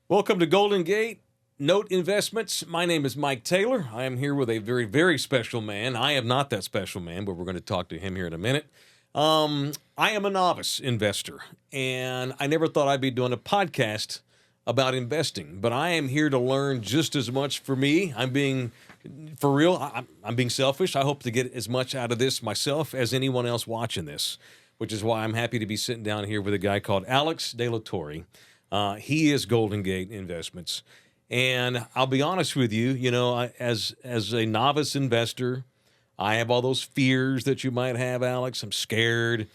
Welcome to Golden Gate Note Investments. My name is Mike Taylor. I am here with a very, very special man. I am not that special man, but we're going to talk to him here in a minute. I am a novice investor, and I never thought I'd be doing a podcast about investing, but I am here to learn just as much for me. I'm being, for real, I'm being selfish. I hope to get as much out of this myself as anyone else watching this, which is why I'm happy to be sitting down here with a guy called Alex De La Torre. He is Golden Gate Investments. And I'll be honest with you, as a novice investor, I have all those fears that you might have, Alex. I'm scared.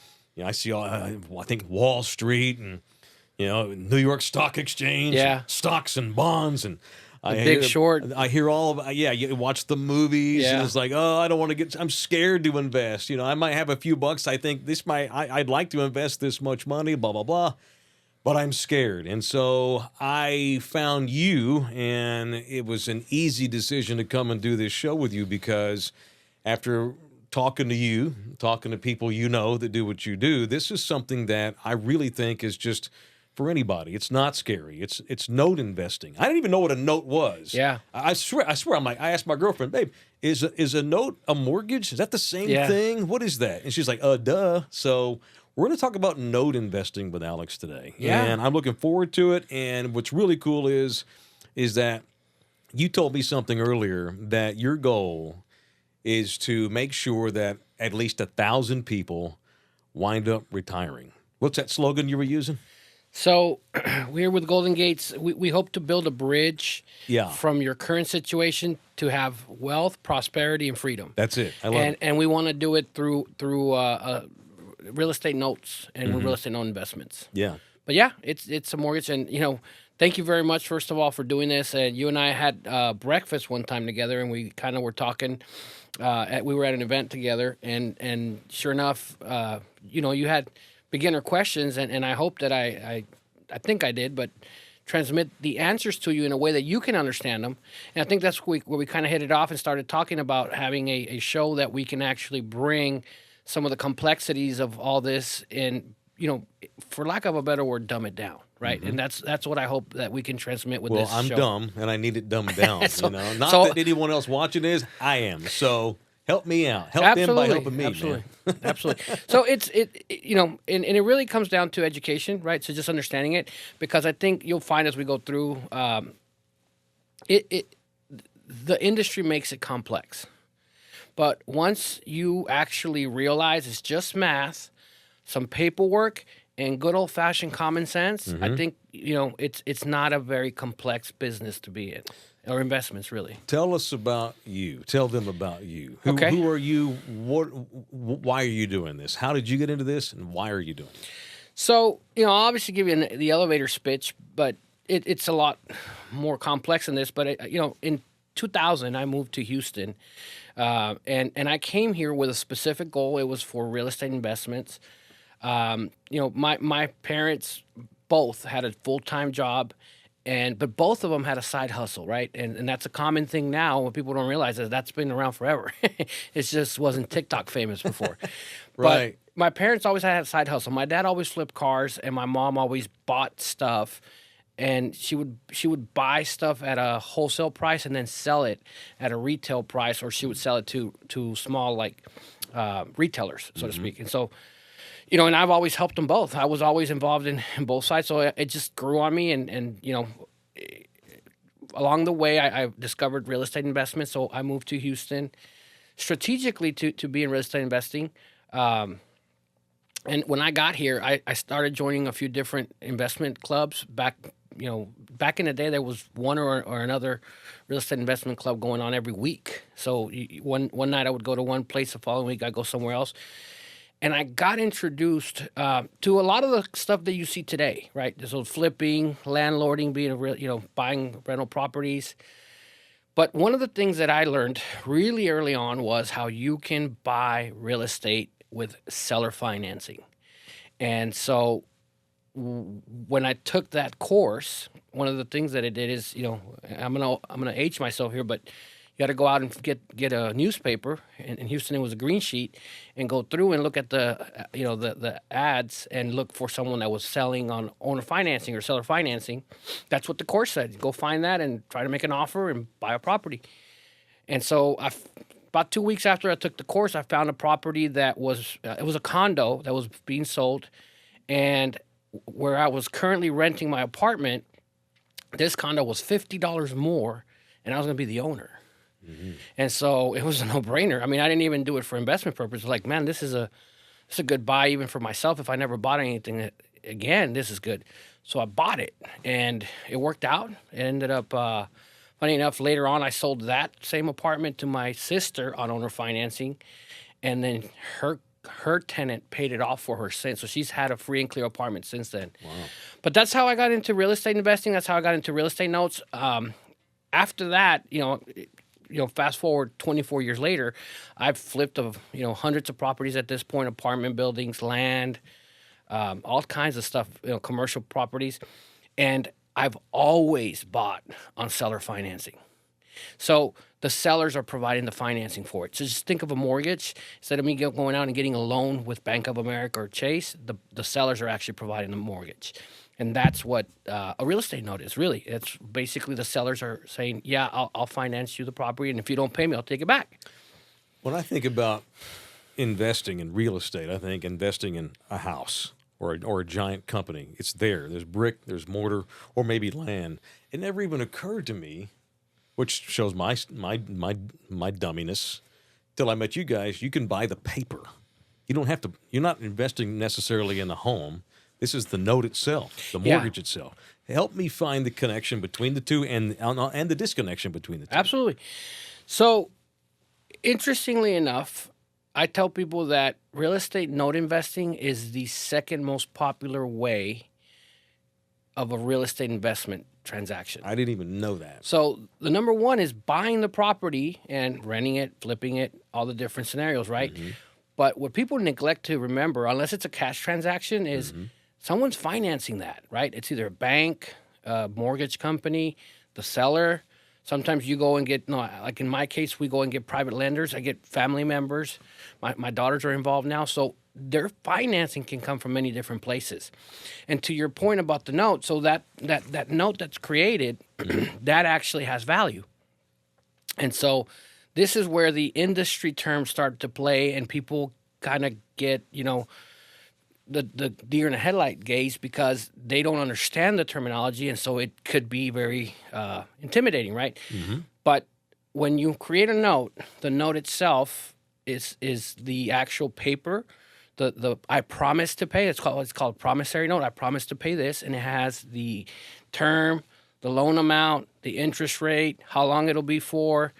I see all, I think Wall Street and, New York Stock Exchange, Yeah. stocks and bonds. And Big Short. I hear all of, you watch the movies and Yeah. it's like, oh, I don't want to I'm scared to invest. I might have a few bucks. I think I'd like to invest this much money, blah, blah, blah. But I'm scared. And so I found you, and it was an easy decision to come and do this show with you because after talking to you, talking to people that do what you do, this is something that I really think is just for anybody. It's not scary. It's note investing. I didn't even know what a note was. Yeah. I swear. I'm like, I asked my girlfriend, babe, is a note a mortgage? Is that the same Yeah. thing? What is that? And she's like, duh. So we're going to talk about note investing with Alex today. Yeah. And I'm looking forward to it. And what's really cool is that you told me something earlier that your goal is to make sure that at least 1,000 people wind up retiring. What's that slogan you were using? So we're with Golden Gates. We hope to build a bridge Yeah. from your current situation to have wealth, prosperity, and freedom. That's it. I love it. And we want to do it through real estate notes and real estate note investments. Yeah. But yeah, it's a mortgage, and thank you very much first of all for doing this. And you and I had breakfast one time together, and we kind of were talking. We were at an event together, and sure enough, you had beginner questions, and I hope that I think I did, but transmit the answers to you in a way that you can understand them. And I think that's where we kind of hit it off and started talking about having a show that we can actually bring some of the complexities of all this and, for lack of a better word, dumb it down, right? And that's what I hope that we can transmit with Well, this I'm show. dumb, and I need it dumbed down. So- Not so- that anyone else watching is. I am. So help me out. Help them by helping me, absolutely, man. absolutely. So and it really comes down to education, right? So just understanding it, because I think you'll find as we go through, the industry makes it complex, but once you actually realize it's just math, some paperwork, and good old fashioned common sense, I think it's not a very complex business to be in, or investments really. Tell us about you. Tell them about you. Who, Okay. who are you? Why are you doing this? How did you get into this, and why are you doing it? So, I'll obviously give you the elevator speech, but it's a lot more complex than this. But, in 2000, I moved to Houston, and I came here with a specific goal. It was for real estate investments. My parents both had a full-time job, but both of them had a side hustle, right? And that's a common thing now. What people don't realize is that's been around forever. It just wasn't TikTok famous before. Right. But my parents always had a side hustle. My dad always flipped cars, and my mom always bought stuff. And she would buy stuff at a wholesale price and then sell it at a retail price, or she would sell it to small retailers, so to speak. And so, and I've always helped them both. I was always involved in both sides, so it just grew on me. And along the way, I discovered real estate investment. So I moved to Houston strategically to be in real estate investing. And when I got here, I started joining a few different investment clubs. Back in the day, there was one or another real estate investment club going on every week. So one night I would go to one place, the following week I'd go somewhere else. And I got introduced to a lot of the stuff that you see today, right? So flipping, landlording, being a real, buying rental properties. But one of the things that I learned really early on was how you can buy real estate with seller financing. And so when I took that course, one of the things that it did is, I'm gonna age myself here, but You had to go out and get a newspaper. In Houston, it was a green sheet, and go through and look at the ads and look for someone that was selling on owner financing or seller financing. That's what the course said. Go find that and try to make an offer and buy a property. And so about 2 weeks after I took the course, I found a property that was it was a condo that was being sold, and where I was currently renting my apartment, this condo was $50 more, and I was going to be the owner. And so it was a no-brainer. I mean, I didn't even do it for investment purposes. Like, man, this is a good buy even for myself. If I never bought anything again, this is good. So I bought it, and it worked out. It ended up, funny enough, later on, I sold that same apartment to my sister on owner financing, and then her tenant paid it off for her since. So she's had a free and clear apartment since then. Wow. But that's how I got into real estate investing. That's how I got into real estate notes. After that, fast forward 24 years later, I've flipped hundreds of properties at this point, apartment buildings, land, all kinds of stuff, commercial properties. And I've always bought on seller financing. So the sellers are providing the financing for it. So just think of a mortgage. Instead of me going out and getting a loan with Bank of America or Chase, the sellers are actually providing the mortgage. And that's what a real estate note is, really. It's basically the sellers are saying, yeah, I'll finance you the property, and if you don't pay me, I'll take it back. When I think about investing in real estate, I think investing in a house or a giant company. It's there. There's brick, there's mortar, or maybe land. It never even occurred to me, which shows my dumminess, till I met you guys. You can buy the paper. You don't have to. You're not investing necessarily in the home. This is the note itself, the mortgage itself. Help me find the connection between the two and the disconnection between the two. Absolutely. So, interestingly enough, I tell people that real estate note investing is the second most popular way of a real estate investment transaction. I didn't even know that. So the number one is buying the property and renting it, flipping it, all the different scenarios, right? Mm-hmm. But what people neglect to remember, unless it's a cash transaction, is someone's financing that, right? It's either a bank, a mortgage company, the seller. Sometimes you go and get, like in my case, we go and get private lenders. I get family members. My daughters are involved now. So their financing can come from many different places. And to your point about the note, so that note that's created, that actually has value. And so this is where the industry terms start to play, and people kind of get, the deer in the headlight gaze because they don't understand the terminology, and so it could be very intimidating, right? Mm-hmm. But when you create a note, the note itself is the actual paper. The I promise to pay. It's called promissory note. I promise to pay this, and it has the term, the loan amount, the interest rate, how long it'll be for,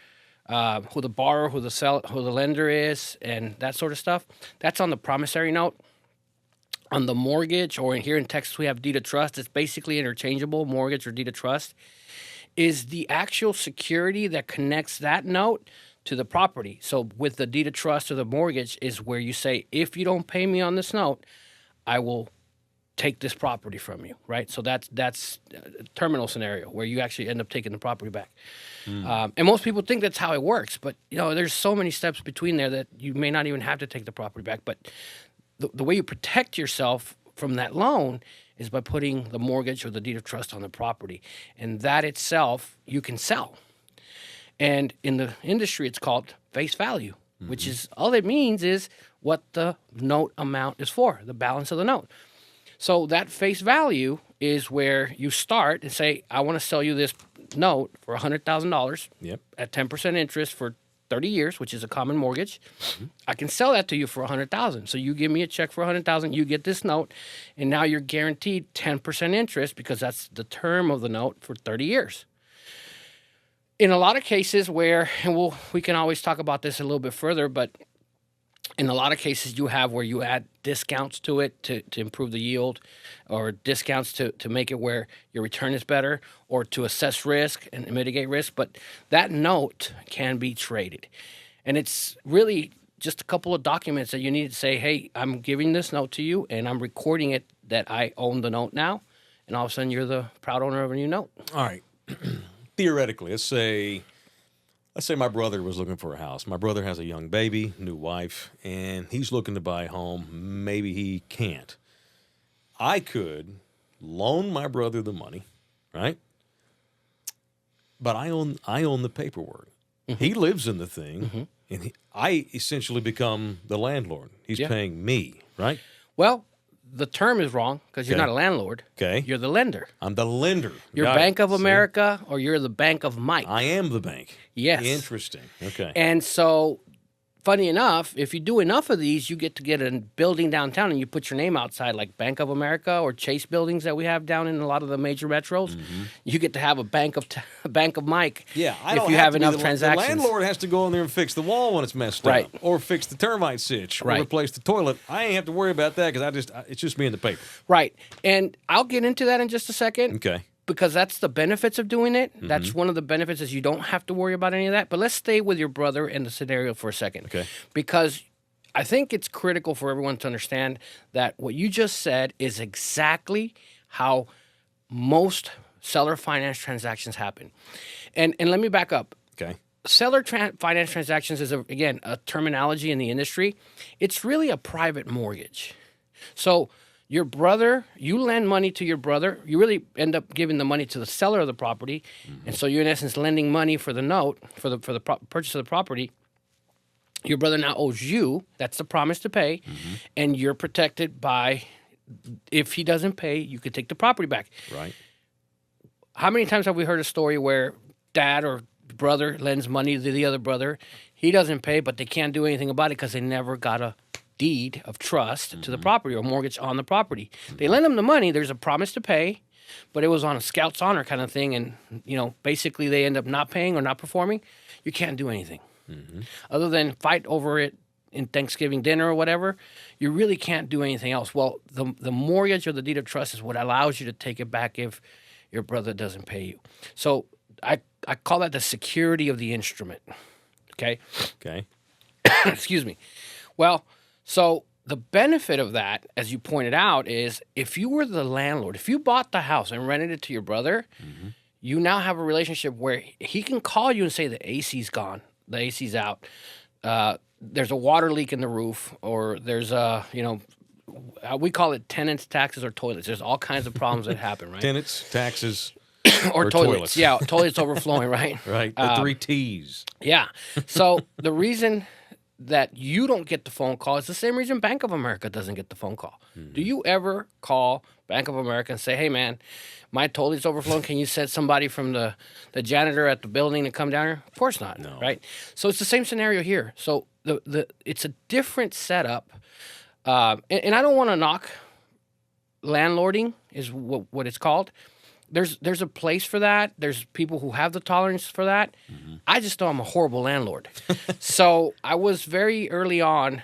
who the borrower, who the lender is, and that sort of stuff. That's on the promissory note. On the mortgage, or here in Texas we have deed of trust. It's basically interchangeable, mortgage or deed of trust, is the actual security that connects that note to the property. So with the deed of trust or the mortgage is where you say, if you don't pay me on this note, I will take this property from you, right? So that's a terminal scenario where you actually end up taking the property back. And most people think that's how it works, but there's so many steps between there that you may not even have to take the property back. But the way you protect yourself from that loan is by putting the mortgage or the deed of trust on the property. And that itself, you can sell. And in the industry, it's called face value, which is all it means is what the note amount is for, the balance of the note. So that face value is where you start and say, I want to sell you this note for $100,000 at 10% interest for 30 years, which is a common mortgage. I can sell that to you for $100,000. So you give me a check for $100,000, you get this note, and now you're guaranteed 10% interest because that's the term of the note for 30 years. In a lot of cases where, and we can always talk about this a little bit further, but in a lot of cases you have where you add discounts to it to improve the yield, or discounts to make it where your return is better, or to assess risk and mitigate risk. But that note can be traded. And it's really just a couple of documents that you need to say, hey, I'm giving this note to you and I'm recording it that I own the note now. And all of a sudden you're the proud owner of a new note. All right. Theoretically, let's say Let's say my brother was looking for a house. My brother has a young baby, new wife, and he's looking to buy a home. Maybe he can't. I could loan my brother the money, right? But I own the paperwork. He lives in the thing, and I essentially become the landlord. He's Yeah. paying me, right? Well, the term is wrong because you're Okay. not a landlord. Okay. You're the lender. I'm the lender. You're Got it. Bank of See? America or you're the Bank of Mike. I am the bank. Yes. Interesting. Okay. And so, funny enough, if you do enough of these, you get to get a building downtown and you put your name outside, like Bank of America or Chase buildings that we have down in a lot of the major metros. You get to have a Bank of Mike. Yeah, I if don't you have have to be enough the transactions. The landlord has to go in there and fix the wall when it's messed Right. up, or fix the termite sitch, or Right. replace the toilet. I ain't have to worry about that because it's just me in the paper. Right. And I'll get into that in just a second. Okay. Because that's the benefits of doing it. That's one of the benefits is you don't have to worry about any of that. But let's stay with your brother and the scenario for a second. Okay. Because I think it's critical for everyone to understand that what you just said is exactly how most seller finance transactions happen. And let me back up. Okay. Seller finance transactions is, again, a terminology in the industry. It's really a private mortgage. So your brother, you lend money to your brother. You really end up giving the money to the seller of the property. And so you're, in essence, lending money for the note, for the purchase of the property. Your brother now owes you. That's the promise to pay. And you're protected by, if he doesn't pay, you could take the property back. Right. How many times have we heard a story where dad or brother lends money to the other brother? He doesn't pay, but they can't do anything about it because they never got a deed of trust to the property or mortgage on the property. They lend him the money. There's a promise to pay, but it was on a scout's honor kind of thing. And, basically they end up not paying or not performing. You can't do anything other than fight over it in Thanksgiving dinner or whatever. You really can't do anything else. Well, the mortgage or the deed of trust is what allows you to take it back if your brother doesn't pay you. So I call that the security of the instrument. Okay? Okay. Excuse me. Well, so the benefit of that, as you pointed out, is if you were the landlord, if you bought the house and rented it to your brother, you now have a relationship where he can call you and say the AC's gone, the AC's out, there's a water leak in the roof, or there's we call it tenants, taxes, or toilets. There's all kinds of problems that happen, right? Tenants, taxes, or toilets. Yeah, toilets overflowing, right? right. The 3 T's. Yeah. So the reason that you don't get the phone call is the same reason Bank of America doesn't get the phone call. Do you ever call Bank of America and say, hey, man, my toilet's overflowing. Can you send somebody from the janitor at the building to come down here? Of course not, right? So it's the same scenario here. So it's a different setup. And I don't want to knock landlording is what it's called. There's a place for that. There's people who have the tolerance for that. I just know I'm a horrible landlord. So I was very early on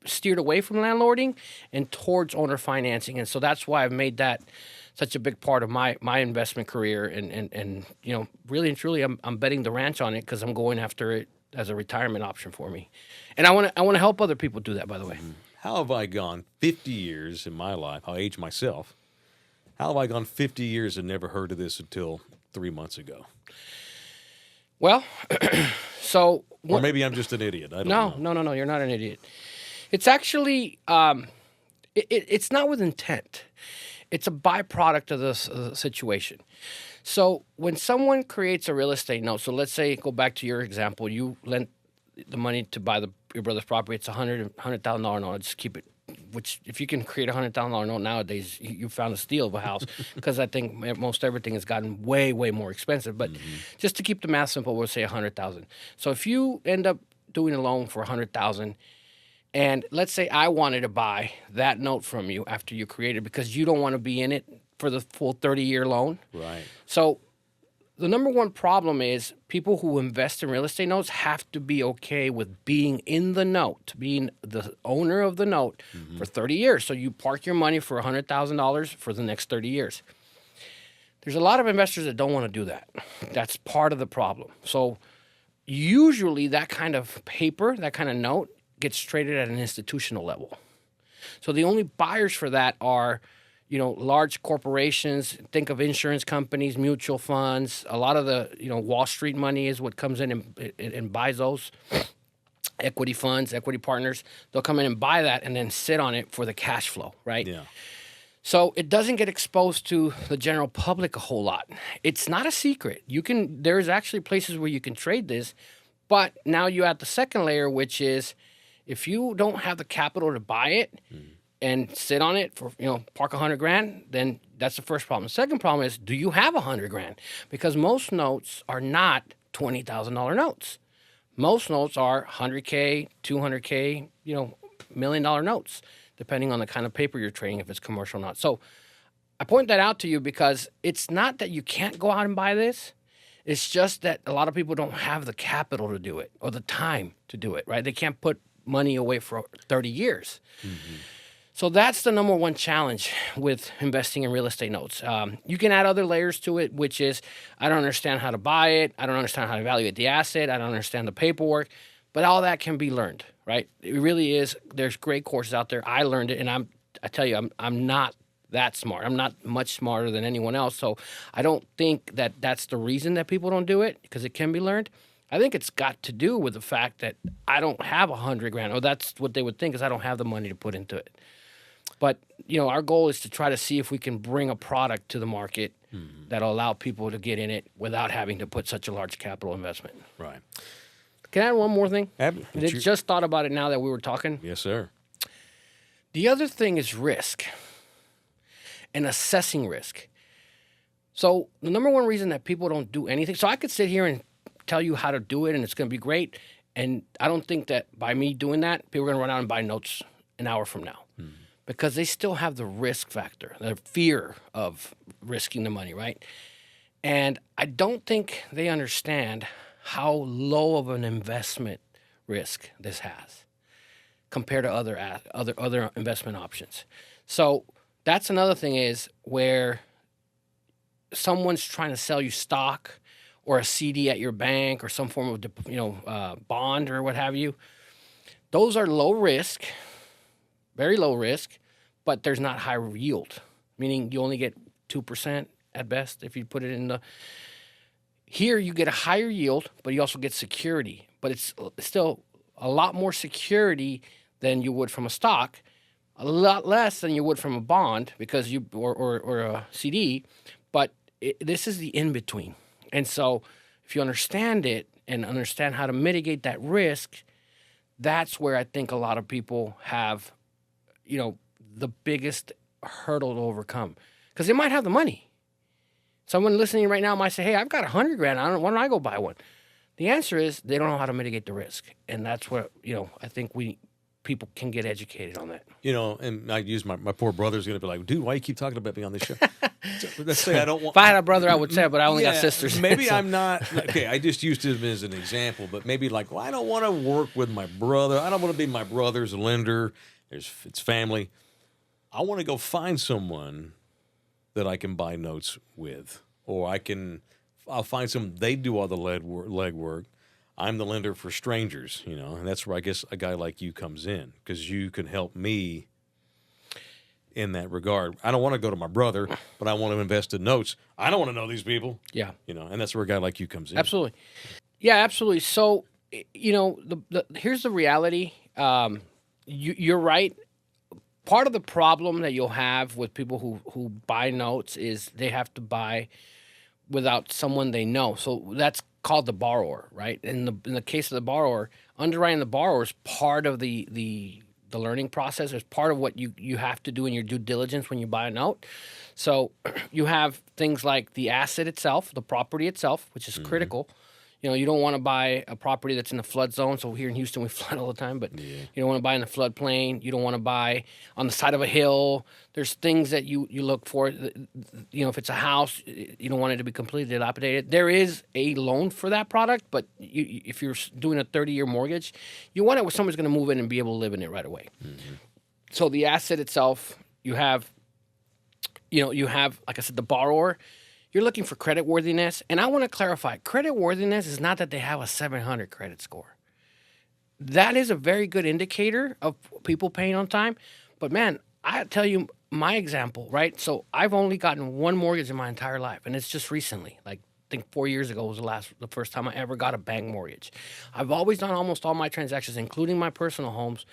steered away from landlording and towards owner financing. And so that's why I've made that such a big part of my investment career. And really and truly, I'm betting the ranch on it because I'm going after it as a retirement option for me. And I want to help other people do that, by the way. How have I gone 50 years in my life? I'll age myself. How have I gone 50 years and never heard of this until 3 months ago? Well, so... Or maybe I'm just an idiot. I don't know. No. You're not an idiot. It's actually... it's not with intent. It's a byproduct of the situation. So when someone creates a real estate note, so let's say, go back to your example, you lent the money to buy your brother's property. It's $100,000 note. I'll just keep it. Which, if you can create a $100,000 note nowadays, you found a steal of a house, because I think most everything has gotten way, way more expensive. But just to keep the math simple, we'll say $100,000. So if you end up doing a loan for $100,000, and let's say I wanted to buy that note from you after you created, because you don't want to be in it for the full 30-year loan. Right. So the number one problem is people who invest in real estate notes have to be okay with being in the note, being the owner of the note for 30 years. So you park your money for $100,000 for the next 30 years. There's a lot of investors that don't want to do that. That's part of the problem. So usually that kind of paper, that kind of note, gets traded at an institutional level. So the only buyers for that are large corporations. Think of insurance companies, mutual funds. A lot of the Wall Street money is what comes in and buys those equity funds, equity partners. They'll come in and buy that and then sit on it for the cash flow, right? Yeah. So it doesn't get exposed to the general public a whole lot. It's not a secret. There's actually places where you can trade this, but now you add the second layer, which is if you don't have the capital to buy it and sit on it for, park $100,000, then that's the first problem. The second problem is, do you have $100,000? Because most notes are not $20,000 notes. Most notes are $100K, $200K, $1 million notes, depending on the kind of paper you're trading, if it's commercial or not. So I point that out to you because it's not that you can't go out and buy this. It's just that a lot of people don't have the capital to do it or the time to do it, right? They can't put money away for 30 years. Mm-hmm. So that's the number one challenge with investing in real estate notes. You can add other layers to it, which is I don't understand how to buy it. I don't understand how to evaluate the asset. I don't understand the paperwork. But all that can be learned, right? It really is. There's great courses out there. I learned it, and I tell you, I'm not that smart. I'm not much smarter than anyone else. So I don't think that that's the reason that people don't do it, because it can be learned. I think it's got to do with the fact that I don't have $100,000, or that's what they would think, is I don't have the money to put into it. But, our goal is to try to see if we can bring a product to the market that'll allow people to get in it without having to put such a large capital investment. Right. Can I add one more thing? Just thought about it now that we were talking. Yes, sir. The other thing is risk and assessing risk. So the number one reason that people don't do anything, so I could sit here and tell you how to do it and it's going to be great. And I don't think that by me doing that, people are going to run out and buy notes an hour from now. Because they still have the risk factor, the fear of risking the money, right? And I don't think they understand how low of an investment risk this has compared to other investment options. So that's another thing, is where someone's trying to sell you stock or a CD at your bank or some form of bond or what have you. Those are low risk. Very low risk, but there's not high yield, meaning you only get 2% at best if you put it in the... Here you get a higher yield, but you also get security. But it's still a lot more security than you would from a stock, a lot less than you would from a bond because or a CD, but this is the in-between. And so if you understand it and understand how to mitigate that risk, that's where I think a lot of people have the biggest hurdle to overcome, because they might have the money. Someone listening right now might say, "Hey, I've got $100,000. Why don't I go buy one?" The answer is they don't know how to mitigate the risk, and that's where I think people can get educated on that. And I use my poor brother's going to be like, "Dude, why you keep talking about me on this show?" So let's say I don't want. If I had a brother, I would say, but I only got sisters. Maybe I'm not okay. I just used him as an example, but maybe like, well, I don't want to work with my brother. I don't want to be my brother's lender. It's family. I want to go find someone that I can buy notes with, or I'll find some. They do all the legwork. I'm the lender for strangers, and that's where I guess a guy like you comes in, because you can help me in that regard. I don't want to go to my brother, but I want to invest in notes. I don't want to know these people. Yeah. And that's where a guy like you comes in. Absolutely. Yeah, absolutely. So, here's the reality. You're right. Part of the problem that you'll have with people who buy notes is they have to buy without someone they know. So that's called the borrower, right? In the case of the borrower, underwriting the borrower is part of the learning process. It's part of what you have to do in your due diligence when you buy a note. So you have things like the asset itself, the property itself, which is critical. You don't want to buy a property that's in the flood zone. So here in Houston, we flood all the time, but you don't want to buy in the floodplain. You don't want to buy on the side of a hill. There's things that you look for. If it's a house, you don't want it to be completely dilapidated. There is a loan for that product, but if you're doing a 30-year mortgage, you want it where someone's going to move in and be able to live in it right away. Mm-hmm. So the asset itself, you have, like I said, the borrower. You're looking for creditworthiness. And I want to clarify, creditworthiness is not that they have a 700 credit score. That is a very good indicator of people paying on time. But man, I tell you, my example, right? So I've only gotten one mortgage in my entire life, and it's just recently. Like I think 4 years ago was the first time I ever got a bank mortgage. I've always done almost all my transactions, including my personal homes,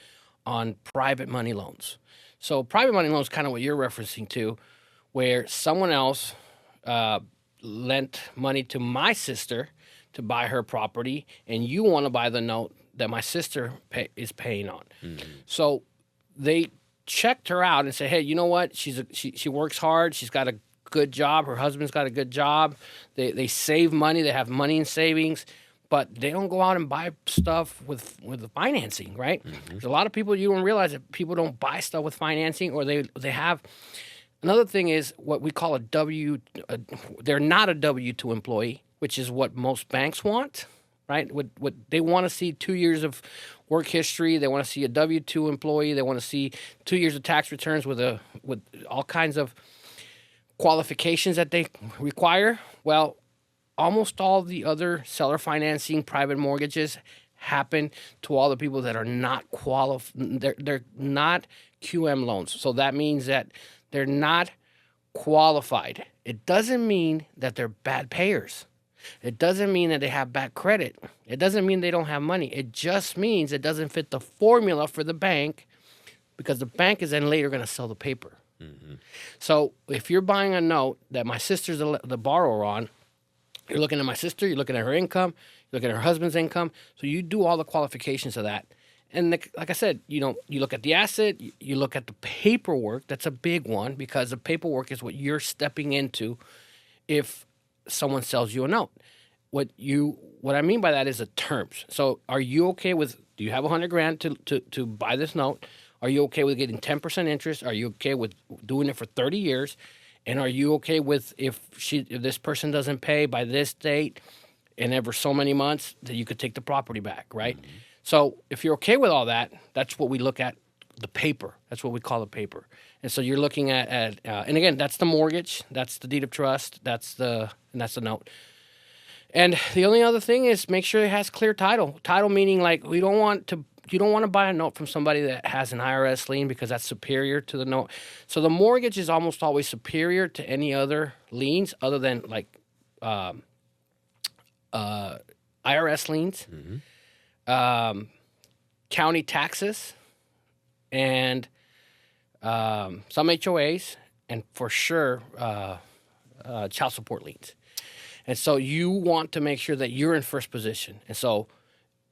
on private money loans. So private money loans, kind of what you're referencing to, where someone else uh, lent money to my sister to buy her property, and you want to buy the note that my sister is paying on. So they checked her out and said, "Hey, you know what? She works hard. She's got a good job. Her husband's got a good job. They save money. They have money in savings." But they don't go out and buy stuff with the financing, right? There's a lot of people, you don't realize that people don't buy stuff with financing, or they have. Another thing is what we call they're not a W-2 employee, which is what most banks want, right? What they want to see 2 years of work history. They want to see a W-2 employee. They want to see 2 years of tax returns with all kinds of qualifications that they require. Well, almost all the other seller financing private mortgages happen to all the people that are not they're not QM loans. So that means that they're not qualified. It doesn't mean that they're bad payers. It doesn't mean that they have bad credit. It doesn't mean they don't have money. It just means it doesn't fit the formula for the bank, because the bank is then later going to sell the paper. So if you're buying a note that my sister's the borrower on, you're looking at my sister, you're looking at her income, you're looking at her husband's income. So you do all the qualifications of that. And like I said, you look at the asset, you look at the paperwork. That's a big one, because the paperwork is what you're stepping into if someone sells you a note. What I mean by that is the terms. So are you okay with, do you have $100,000 to buy this note? Are you okay with getting 10% interest? Are you okay with doing it for 30 years? And are you okay with if this person doesn't pay by this date and ever so many months, that you could take the property back, right? So if you're okay with all that, that's what we look at, the paper. That's what we call the paper. And so you're looking at and again, that's the mortgage, that's the deed of trust, that's the note. And the only other thing is make sure it has clear title. Title meaning, like, you don't want to buy a note from somebody that has an IRS lien, because that's superior to the note. So the mortgage is almost always superior to any other liens other than like IRS liens, county taxes, and some HOAs, and for sure child support liens. And so you want to make sure that you're in first position. And so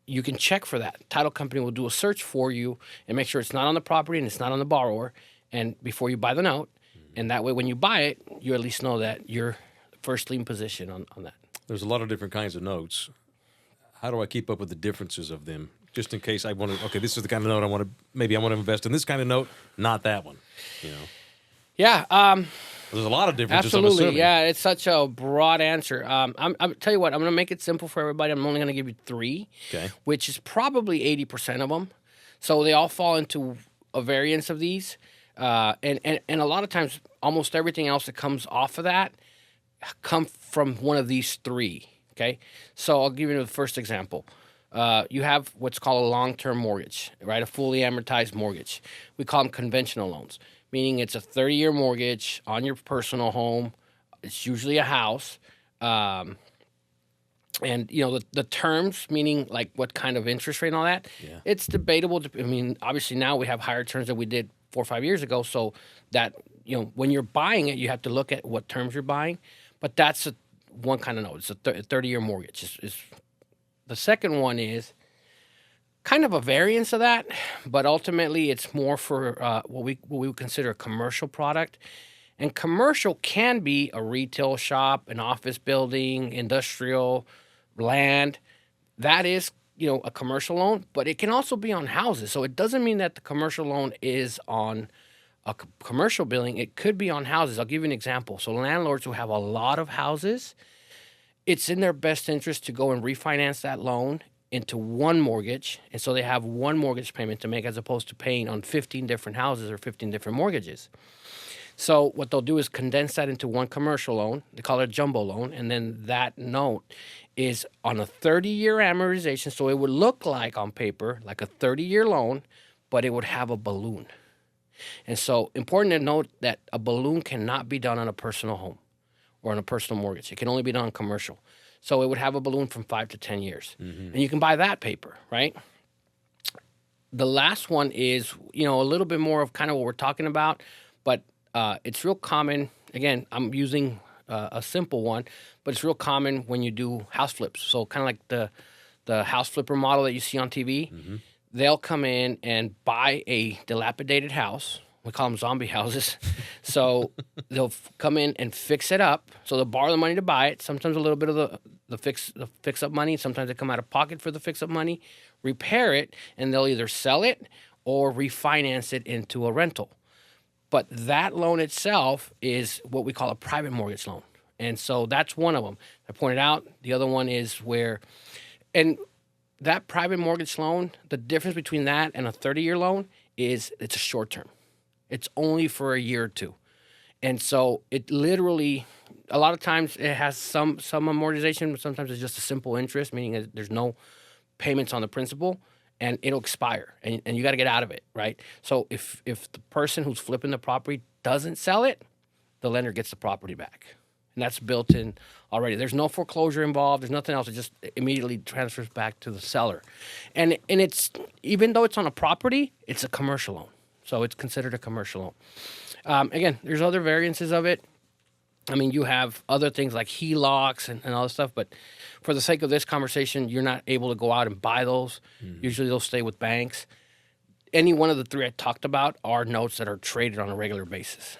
you can check for that. Title company will do a search for you and make sure it's not on the property and it's not on the borrower, and before you buy the note. And that way, when you buy it, you at least know that you're first lien position on that. There's a lot of different kinds of notes. How do I keep up with the differences of them? Just in case I want to, okay, this is the kind of note I want to invest in, this kind of note, not that one, Yeah. There's a lot of differences. Absolutely. Yeah, it's such a broad answer. I'm tell you what, I'm going to make it simple for everybody. I'm only going to give you three, which is probably 80% of them. So they all fall into a variance of these. And a lot of times, almost everything else that comes off of that come from one of these three, okay? So I'll give you the first example. You have what's called a long-term mortgage, right? A fully amortized mortgage. We call them conventional loans, meaning it's a 30-year mortgage on your personal home. It's usually a house. And, the terms, meaning like what kind of interest rate and all that, it's debatable. I mean, obviously now we have higher terms than we did 4 or 5 years ago. So that, when you're buying it, you have to look at what terms you're buying. But that's one kind of note. It's a 30-year mortgage. The second one is kind of a variance of that, but ultimately it's more for what we would consider a commercial product. And commercial can be a retail shop, an office building, industrial, land. That is, a commercial loan, but it can also be on houses. So it doesn't mean that the commercial loan is on a commercial building. It could be on houses. I'll give you an example. So landlords who have a lot of houses, it's in their best interest to go and refinance that loan into one mortgage. And so they have one mortgage payment to make, as opposed to paying on 15 different houses or 15 different mortgages. So what they'll do is condense that into one commercial loan. They call it a jumbo loan. And then that note is on a 30-year amortization. So it would look like on paper, like a 30-year loan, but it would have a balloon. And so important to note that a balloon cannot be done on a personal home or on a personal mortgage. It can only be done on commercial. So it would have a balloon from 5 to 10 years. And you can buy that paper, right? The last one is, a little bit more of kind of what we're talking about, but it's real common. Again, I'm using a simple one, but it's real common when you do house flips. So kind of like the house flipper model that you see on TV. They'll come in and buy a dilapidated house. We call them zombie houses. So they'll come in and fix it up. So they'll borrow the money to buy it. Sometimes a little bit of the fix up money. Sometimes they come out of pocket for the fix up money, repair it, and they'll either sell it or refinance it into a rental. But that loan itself is what we call a private mortgage loan. And so that's one of them. I pointed out the other one is where, and that private mortgage loan, the difference between that and a 30-year loan is it's a short term. It's only for a year or two. And so it literally, a lot of times it has some amortization, but sometimes it's just a simple interest, meaning that there's no payments on the principal, and it'll expire, and you got to get out of it, right? So if the person who's flipping the property doesn't sell it, the lender gets the property back. And that's built in already. There's no foreclosure involved. There's nothing else. It just immediately transfers back to the seller. And it's, even though it's on a property, it's a commercial loan. So it's considered a commercial loan. Again, there's other variances of it. I mean, you have other things like HELOCs and all this stuff, but for the sake of this conversation, you're not able to go out and buy those. Usually they'll stay with banks. Any one of the three I talked about are notes that are traded on a regular basis.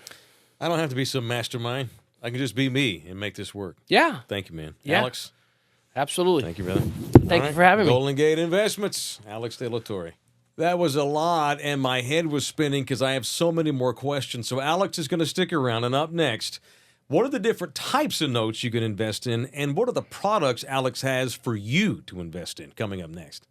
I don't have to be some mastermind. I can just be me and make this work. Yeah. Thank you, man. Yeah. Alex? Absolutely. Thank you, brother. Thank you for having me. Golden Gate Investments, Alex De La Torre. That was a lot, and my head was spinning because I have so many more questions. So Alex is going to stick around, and up next, what are the different types of notes you can invest in, and what are the products Alex has for you to invest in? Coming up next.